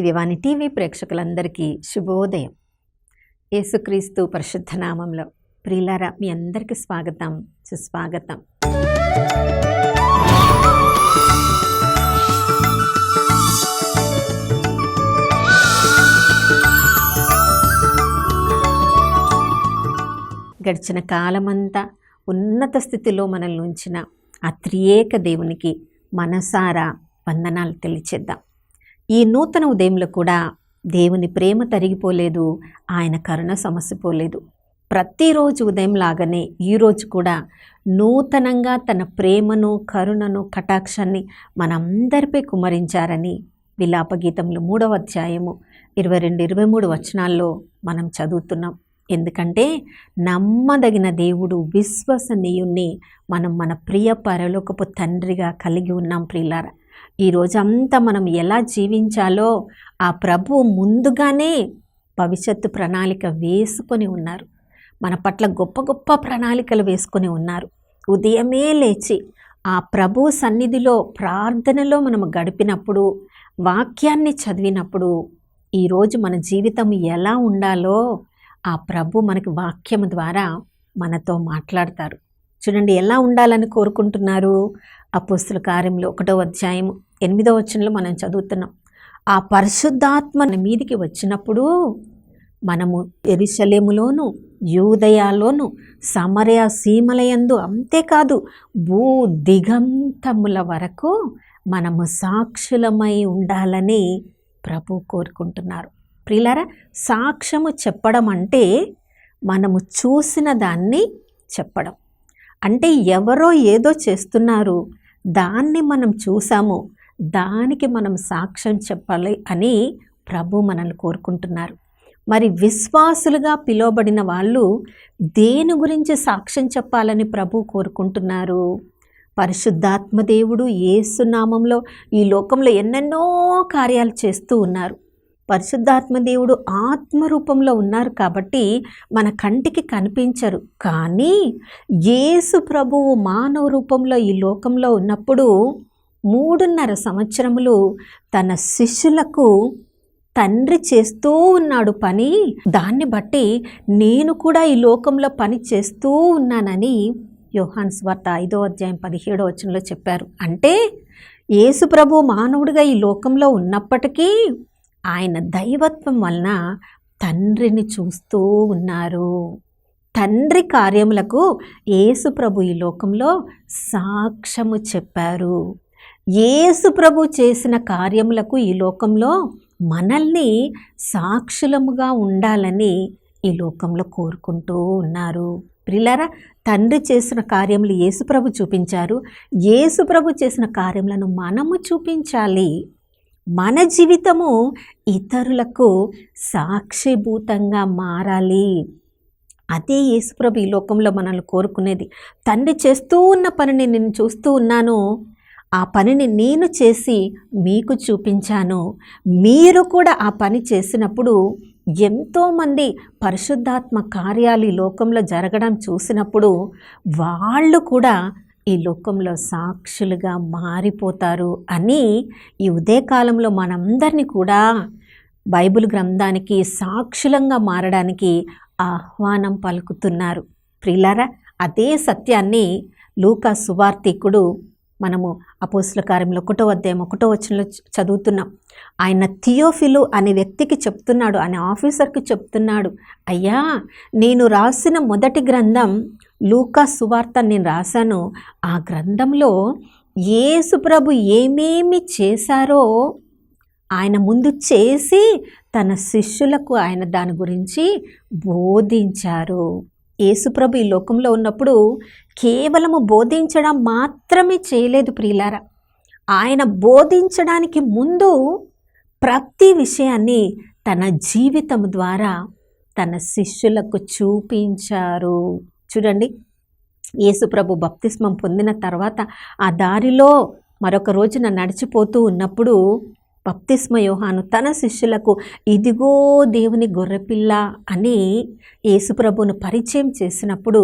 దివ్యవాణి TV ప్రేక్షకులందరికీ శుభోదయం. యేసుక్రీస్తు పరిశుద్ధ నామంలో ప్రియులారా, మీ అందరికీ స్వాగతం, సుస్వాగతం. గడిచిన కాలమంతా ఉన్నత స్థితిలో మనల్ని ఉంచిన ఆ త్రియేక దేవునికి మనసారా వందనాలు తెలియచేద్దాం. ఈ నూతన ఉదయంలో కూడా దేవుని ప్రేమ తరిగిపోలేదు, ఆయన కరుణ సమసిపోలేదు. ప్రతిరోజు ఉదయం లాగానే ఈరోజు కూడా నూతనంగా తన ప్రేమను, కరుణను, కటాక్షాన్ని మనందరిపై కుమ్మరించారని విలాపగీతములు 3వ అధ్యాయము 22-23 వచనాల్లో మనం చదువుతున్నాం. ఎందుకంటే నమ్మదగిన దేవుడు, విశ్వసనీయుణ్ణి మనం మన ప్రియ పరలోకపు తండ్రిగా కలిగి ఉన్నాం. ప్రియులారా, ఈరోజంతా మనం ఎలా జీవించాలో ఆ ప్రభువు ముందుగానే భవిష్యత్తు ప్రణాళిక వేసుకొని ఉన్నారు. మన పట్ల గొప్ప గొప్ప ప్రణాళికలు వేసుకొని ఉన్నారు. ఉదయమే లేచి ఆ ప్రభు సన్నిధిలో ప్రార్థనలో మనం గడిపినప్పుడు, వాక్యాన్ని చదివినప్పుడు ఈరోజు మన జీవితం ఎలా ఉండాలో ఆ ప్రభు మనకి వాక్యం ద్వారా మనతో మాట్లాడతారు. చూడండి, ఎలా ఉండాలని కోరుకుంటున్నారు. అపోస్తల కార్యములు 1వ అధ్యాయం 8వ వచనంలో మనం చదువుతున్నాం. ఆ పరిశుద్ధాత్మ మన మీదికి వచ్చినప్పుడు మనము యెరూషలేములోను, యూదయలోను, సమరయ సీమలయందు, అంతేకాదు భూ దిగంతముల వరకు మనము సాక్షులమై ఉండాలని ప్రభు కోరుకుంటున్నారు. ప్రియులారా, సాక్ష్యము చెప్పడం అంటే మనము చూసిన దాన్ని చెప్పడం. అంటే ఎవరో ఏదో చేస్తున్నారు, దాన్ని మనం చూసాము, దానికి మనం సాక్ష్యం చెప్పాలి అని ప్రభు మనల్ని కోరుకుంటున్నారు. మరి విశ్వాసులుగా పిలువబడిన వాళ్ళు దేని గురించి సాక్ష్యం చెప్పాలని ప్రభు కోరుకుంటున్నారు? పరిశుద్ధాత్మ దేవుడు యేసు నామంలో ఈ లోకంలో ఎన్నెన్నో కార్యాలు చేస్తూ ఉన్నారు. పరిశుద్ధాత్మ దేవుడు ఆత్మరూపంలో ఉన్నారు కాబట్టి మన కంటికి కనిపించరు. కానీ యేసు ప్రభువు మానవ రూపంలో ఈ లోకంలో ఉన్నప్పుడు 3.5 సంవత్సరములు తన శిష్యులకు తండ్రి చేస్తూ ఉన్నాడు పని. దాన్ని బట్టి నేను కూడా ఈ లోకంలో పని చేస్తూ ఉన్నానని యోహాను సువార్త 5వ అధ్యాయం 17వ వచనంలో చెప్పారు. అంటే యేసు ప్రభు మానవుడిగా ఈ లోకంలో ఉన్నప్పటికీ ఆయన దైవత్వం వలన తండ్రిని చూస్తూ ఉన్నారు. తండ్రి కార్యములకు యేసు ప్రభు ఈ లోకంలో సాక్ష్యము చెప్పారు. యేసు ప్రభు చేసిన కార్యములకు ఈ లోకంలో మనల్ని సాక్షులముగా ఉండాలని ఈ లోకంలో కోరుకుంటూ ఉన్నారు. ప్రియులారా, తండ్రి చేసిన కార్యములు యేసు ప్రభు చూపించారు. యేసు ప్రభు చేసిన కార్యములను మనము చూపించాలి. మన జీవితము ఇతరులకు సాక్షిభూతంగా మారాలి. అదే యేసుప్రభు ఈ లోకంలో మనల్ని కోరుకునేది. తండ్రి చేస్తూ ఉన్న పనిని నేను చూస్తూ ఉన్నాను, ఆ పనిని నేను చేసి మీకు చూపించాను. మీరు కూడా ఆ పని చేసినప్పుడు ఎంతోమంది పరిశుద్ధాత్మ కార్యాలు ఈ లోకంలో జరగడం చూసినప్పుడు వాళ్ళు కూడా ఈ లోకంలో సాక్షులుగా మారిపోతారు అని ఈ ఉదయకాలంలో మనందరినీ కూడా బైబిల్ గ్రంథానికి సాక్షులంగా మారడానికి ఆహ్వానం పలుకుతున్నారు. ప్రియులారా, అదే సత్యాన్ని లూకా సువార్తికుడు మనము అపోస్తల కార్యములు 1వ అధ్యాయం 1వ వచనంలో చదువుతున్నాం. ఆయన థియోఫిలు అనే వ్యక్తికి చెప్తున్నాడు, అనే ఆఫీసర్కి చెప్తున్నాడు, అయ్యా, నేను రాసిన మొదటి గ్రంథం లూకా సువార్త నేను రాశాను. ఆ గ్రంథంలో యేసు ప్రభు ఏమేమి చేశారో ఆయన ముందు చేసి తన శిష్యులకు ఆయన దాని గురించి బోధించారు. యేసుప్రభు ఈ లోకంలో ఉన్నప్పుడు కేవలము బోధించడం మాత్రమే చేయలేదు. ప్రియులారా, ఆయన బోధించడానికి ముందు ప్రతి విషయాన్ని తన జీవితం ద్వారా తన శిష్యులకు చూపించారు. చూడండి, యేసుప్రభు బప్తిస్మం పొందిన తర్వాత ఆ దారిలో మరొక రోజున నడిచిపోతూ ఉన్నప్పుడు బప్తిస్మ యోహాను తన శిష్యులకు ఇదిగో దేవుని గొర్రెపిల్ల అని యేసుప్రభును పరిచయం చేసినప్పుడు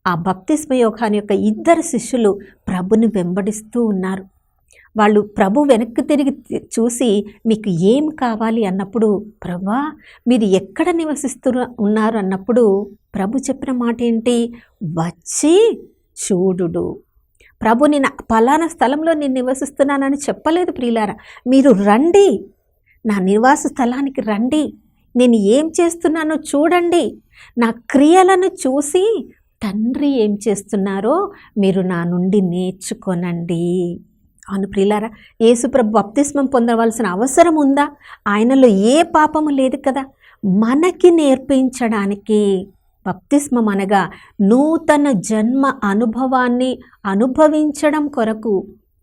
ఆ బప్తిస్మ యోహాను యొక్క 2 శిష్యులు ప్రభుని వెంబడిస్తూ ఉన్నారు. వాళ్ళు ప్రభు వెనక్కి తిరిగి చూసి మీకు ఏం కావాలి అన్నప్పుడు, ప్రభా మీరు ఎక్కడ ఉన్నారు అన్నప్పుడు ప్రభు చెప్పిన మాట ఏంటి? వచ్చి చూడుడు. ప్రభు నేను పలానా స్థలంలో నేను నివసిస్తున్నానని చెప్పలేదు ప్రియులారా. మీరు రండి, నా నివాస స్థలానికి రండి, నేను ఏం చేస్తున్నానో చూడండి, నా క్రియలను చూసి తండ్రి ఏం చేస్తున్నారో మీరు నా నుండి నేర్చుకొనండి. అవును ప్రియులారా, యేసుప్రభు బప్తిస్మం పొందవలసిన అవసరం ఉందా? ఆయనలో ఏ పాపము లేదు కదా. మనకి నేర్పించడానికి బప్తిస్మం అనగా నూతన జన్మ అనుభవాన్ని అనుభవించడం కొరకు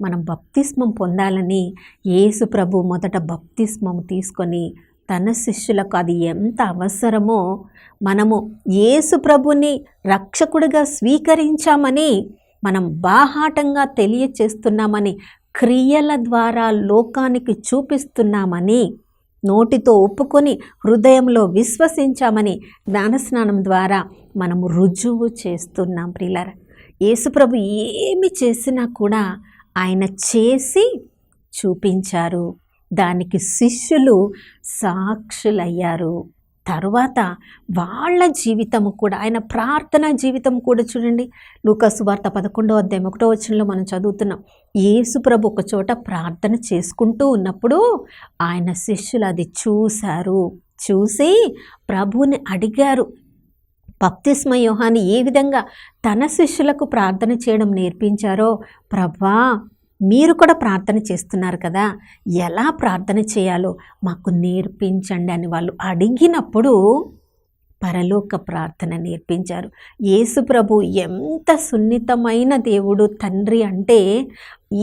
మనం బప్తిస్మం పొందాలని యేసుప్రభు మొదట బప్తిస్మం తీసుకొని తన శిష్యులకు అది ఎంత అవసరమో మనము యేసుప్రభుని రక్షకుడిగా స్వీకరించామని మనం బాహాటంగా తెలియచేస్తున్నామని, క్రియల ద్వారా లోకానికి చూపిస్తున్నామని, నోటితో ఒప్పుకొని హృదయంలో విశ్వసించామని జ్ఞానస్నానం ద్వారా మనము రుజువు చేస్తున్నాం. ప్రియులారా, యేసుప్రభు ఏమి చేసినా కూడా ఆయన చేసి చూపించారు. దానికి శిష్యులు సాక్షులయ్యారు. తరువాత వాళ్ళ జీవితము కూడా, ఆయన ప్రార్థన జీవితం కూడా చూడండి. లూకా సువార్త 11వ అధ్యాయం 1వ వచనంలో మనం చదువుతున్నాం. యేసుప్రభు ఒక చోట ప్రార్థన చేసుకుంటూ ఉన్నప్పుడు ఆయన శిష్యులు అది చూశారు. చూసి ప్రభువుని అడిగారు. బప్తిస్మ యోహాను ఏ విధంగా తన శిష్యులకు ప్రార్థన చేయడం నేర్పించారో, ప్రభా మీరు కూడా ప్రార్థన చేస్తున్నారు కదా, ఎలా ప్రార్థన చేయాలో మాకు నేర్పించండి అని వాళ్ళు అడిగినప్పుడు పరలోక ప్రార్థన నేర్పించారు. యేసుప్రభు ఎంత సున్నితమైన దేవుడు తండ్రి అంటే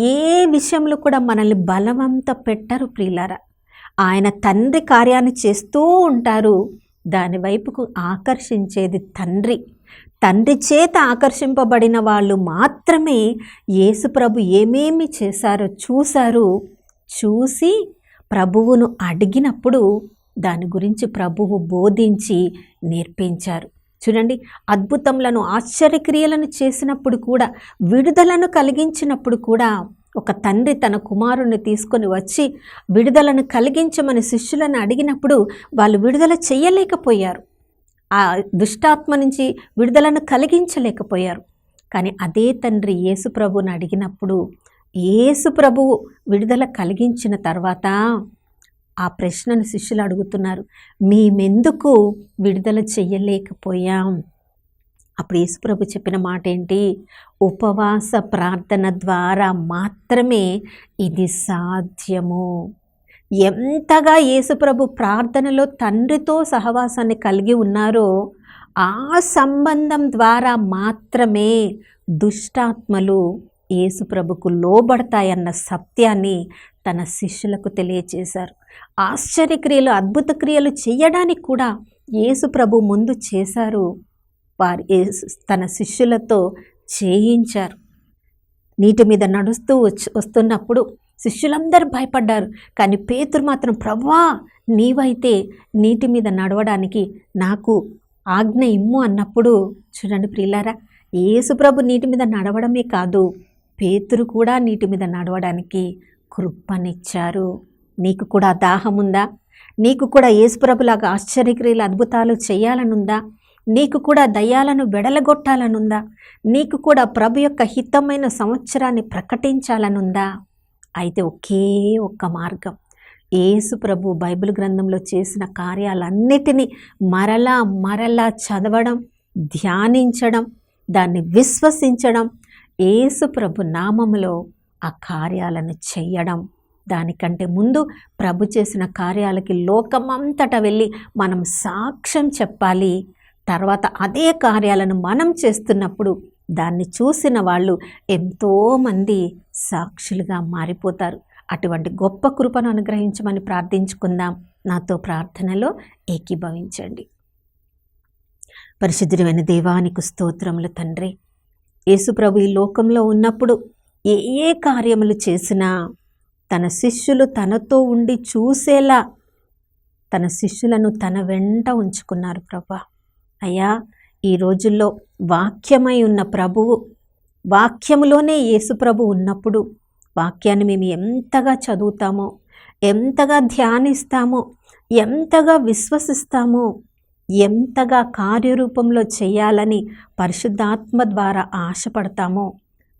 ఏ విషయంలో కూడా మనల్ని బలవంత పెట్టరు ప్రియులారా. ఆయన తండ్రి కార్యాన్ని చేస్తూ ఉంటారు. దాని వైపుకు ఆకర్షించేది తండ్రి. తండ్రి చేత ఆకర్షింపబడిన వాళ్ళు మాత్రమే యేసుప్రభు ఏమేమి చేశారో చూశారు. చూసి ప్రభువును అడిగినప్పుడు దాని గురించి ప్రభువు బోధించి నేర్పించారు. చూడండి, అద్భుతములను ఆశ్చర్యక్రియలను చేసినప్పుడు కూడా, విడుదలను కలిగించినప్పుడు కూడా ఒక తండ్రి తన కుమారుణ్ణి తీసుకొని వచ్చి విడుదలను కలిగించమని శిష్యులను అడిగినప్పుడు వాళ్ళు విడుదల చేయలేకపోయారు. ఆ దుష్టాత్మ నుంచి విడుదలను కలిగించలేకపోయారు. కానీ అదే తండ్రి యేసుప్రభుని అడిగినప్పుడు యేసుప్రభువు విడుదల కలిగించిన తర్వాత ఆ ప్రశ్నను శిష్యులు అడుగుతున్నారు, మేమెందుకు విడుదల చెయ్యలేకపోయాం? అప్పుడు యేసుప్రభు చెప్పిన మాట ఏంటి? ఉపవాస ప్రార్థన ద్వారా మాత్రమే ఇది సాధ్యము. ఎంతగా యేసుప్రభు ప్రార్థనలో తండ్రితో సహవాసాన్ని కలిగి ఉన్నారో ఆ సంబంధం ద్వారా మాత్రమే దుష్టాత్మలు యేసుప్రభుకు లోబడతాయన్న సత్యాన్ని తన శిష్యులకు తెలియచేశారు. ఆశ్చర్యక్రియలు, అద్భుత క్రియలు చేయడానికి కూడా యేసుప్రభు ముందు చేశారు. వారు తన శిష్యులతో చేయించారు. నీటి మీద నడుస్తూ వస్తున్నప్పుడు శిష్యులందరూ భయపడ్డారు. కానీ పేతురు మాత్రం, ప్రభువా నీవైతే నీటి మీద నడవడానికి నాకు ఆజ్ఞ ఇమ్ము అన్నప్పుడు, చూడండి ప్రియులారా, యేసుప్రభు నీటి మీద నడవడమే కాదు, పేతురు కూడా నీటి మీద నడవడానికి కృపనిచ్చారు. నీకు కూడా దాహం ఉందా? నీకు కూడా యేసుప్రభులాగా ఆశ్చర్యక్రియలు, అద్భుతాలు చేయాలనుందా? నీకు కూడా దయ్యాలను వెడలగొట్టాలనుందా? నీకు కూడా ప్రభు యొక్క హితమైన సంవత్సరాన్ని ప్రకటించాలనుందా? అయితే ఒకే ఒక్క మార్గం, యేసు ప్రభు బైబిల్ గ్రంథంలో చేసిన కార్యాలన్నిటినీ మరలా మరలా చదవడం, ధ్యానించడం, దాన్ని విశ్వసించడం, యేసు ప్రభు నామములో ఆ కార్యాలను చెయ్యడం. దానికంటే ముందు ప్రభు చేసిన కార్యాలకి లోకమంతటా వెళ్ళి మనం సాక్ష్యం చెప్పాలి. తర్వాత అదే కార్యాలను మనం చేస్తున్నప్పుడు దాన్ని చూసిన వాళ్ళు ఎంతోమంది సాక్షులుగా మారిపోతారు. అటువంటి గొప్ప కృపను అనుగ్రహించమని ప్రార్థించుకుందాం. నాతో ప్రార్థనలో ఏకీభవించండి. పరిశుద్ధుడైన దేవానికి స్తోత్రములు తండ్రి. యేసుప్రభు ఈ లోకంలో ఉన్నప్పుడు ఏ ఏ కార్యములు చేసినా తన శిష్యులు తనతో ఉండి చూసేలా తన శిష్యులను తన వెంట ఉంచుకున్నారు ప్రభా. అయ్యా, ఈ రోజుల్లో వాక్యమై ఉన్న ప్రభువు, వాక్యములోనే యేసుప్రభు ఉన్నప్పుడు వాక్యాన్ని మేము ఎంతగా చదువుతామో, ఎంతగా ధ్యానిస్తామో, ఎంతగా విశ్వసిస్తామో, ఎంతగా కార్యరూపంలో చేయాలని పరిశుద్ధాత్మ ద్వారా ఆశపడతామో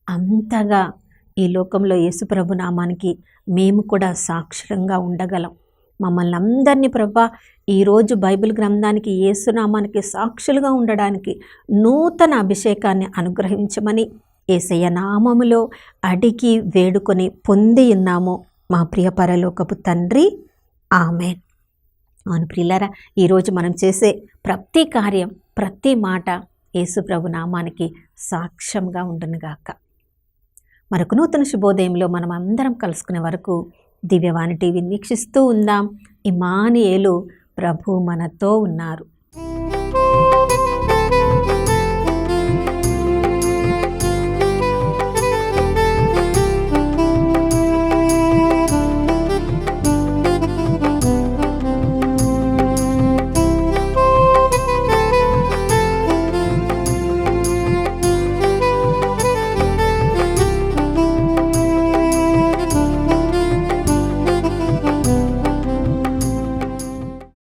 అంతగా ఈ లోకంలో యేసుప్రభు నామానికి మేము కూడా సాక్షరంగా ఉండగలం. మమ్మల్ని అందరినీ ప్రభా ఈరోజు బైబిల్ గ్రంథానికి యేసునామానికి సాక్షులుగా ఉండడానికి నూతన అభిషేకాన్ని అనుగ్రహించమని యేసయ్య నామములో అడిగి వేడుకొని పొంది ఉన్నాము మా ప్రియ పరలోకపు తండ్రి, ఆమేన్. అవును ప్రియులారా, ఈరోజు మనం చేసే ప్రతి కార్యం, ప్రతి మాట యేసు ప్రభు నామానికి సాక్ష్యంగా ఉండునుగాక. మరొక నూతన శుభోదయంలో మనం అందరం కలుసుకునే వరకు దివ్యవాణి టీవీని వీక్షిస్తూ ఉందాం. ఇమ్మానుయేలు, ప్రభు మనతో ఉన్నారు.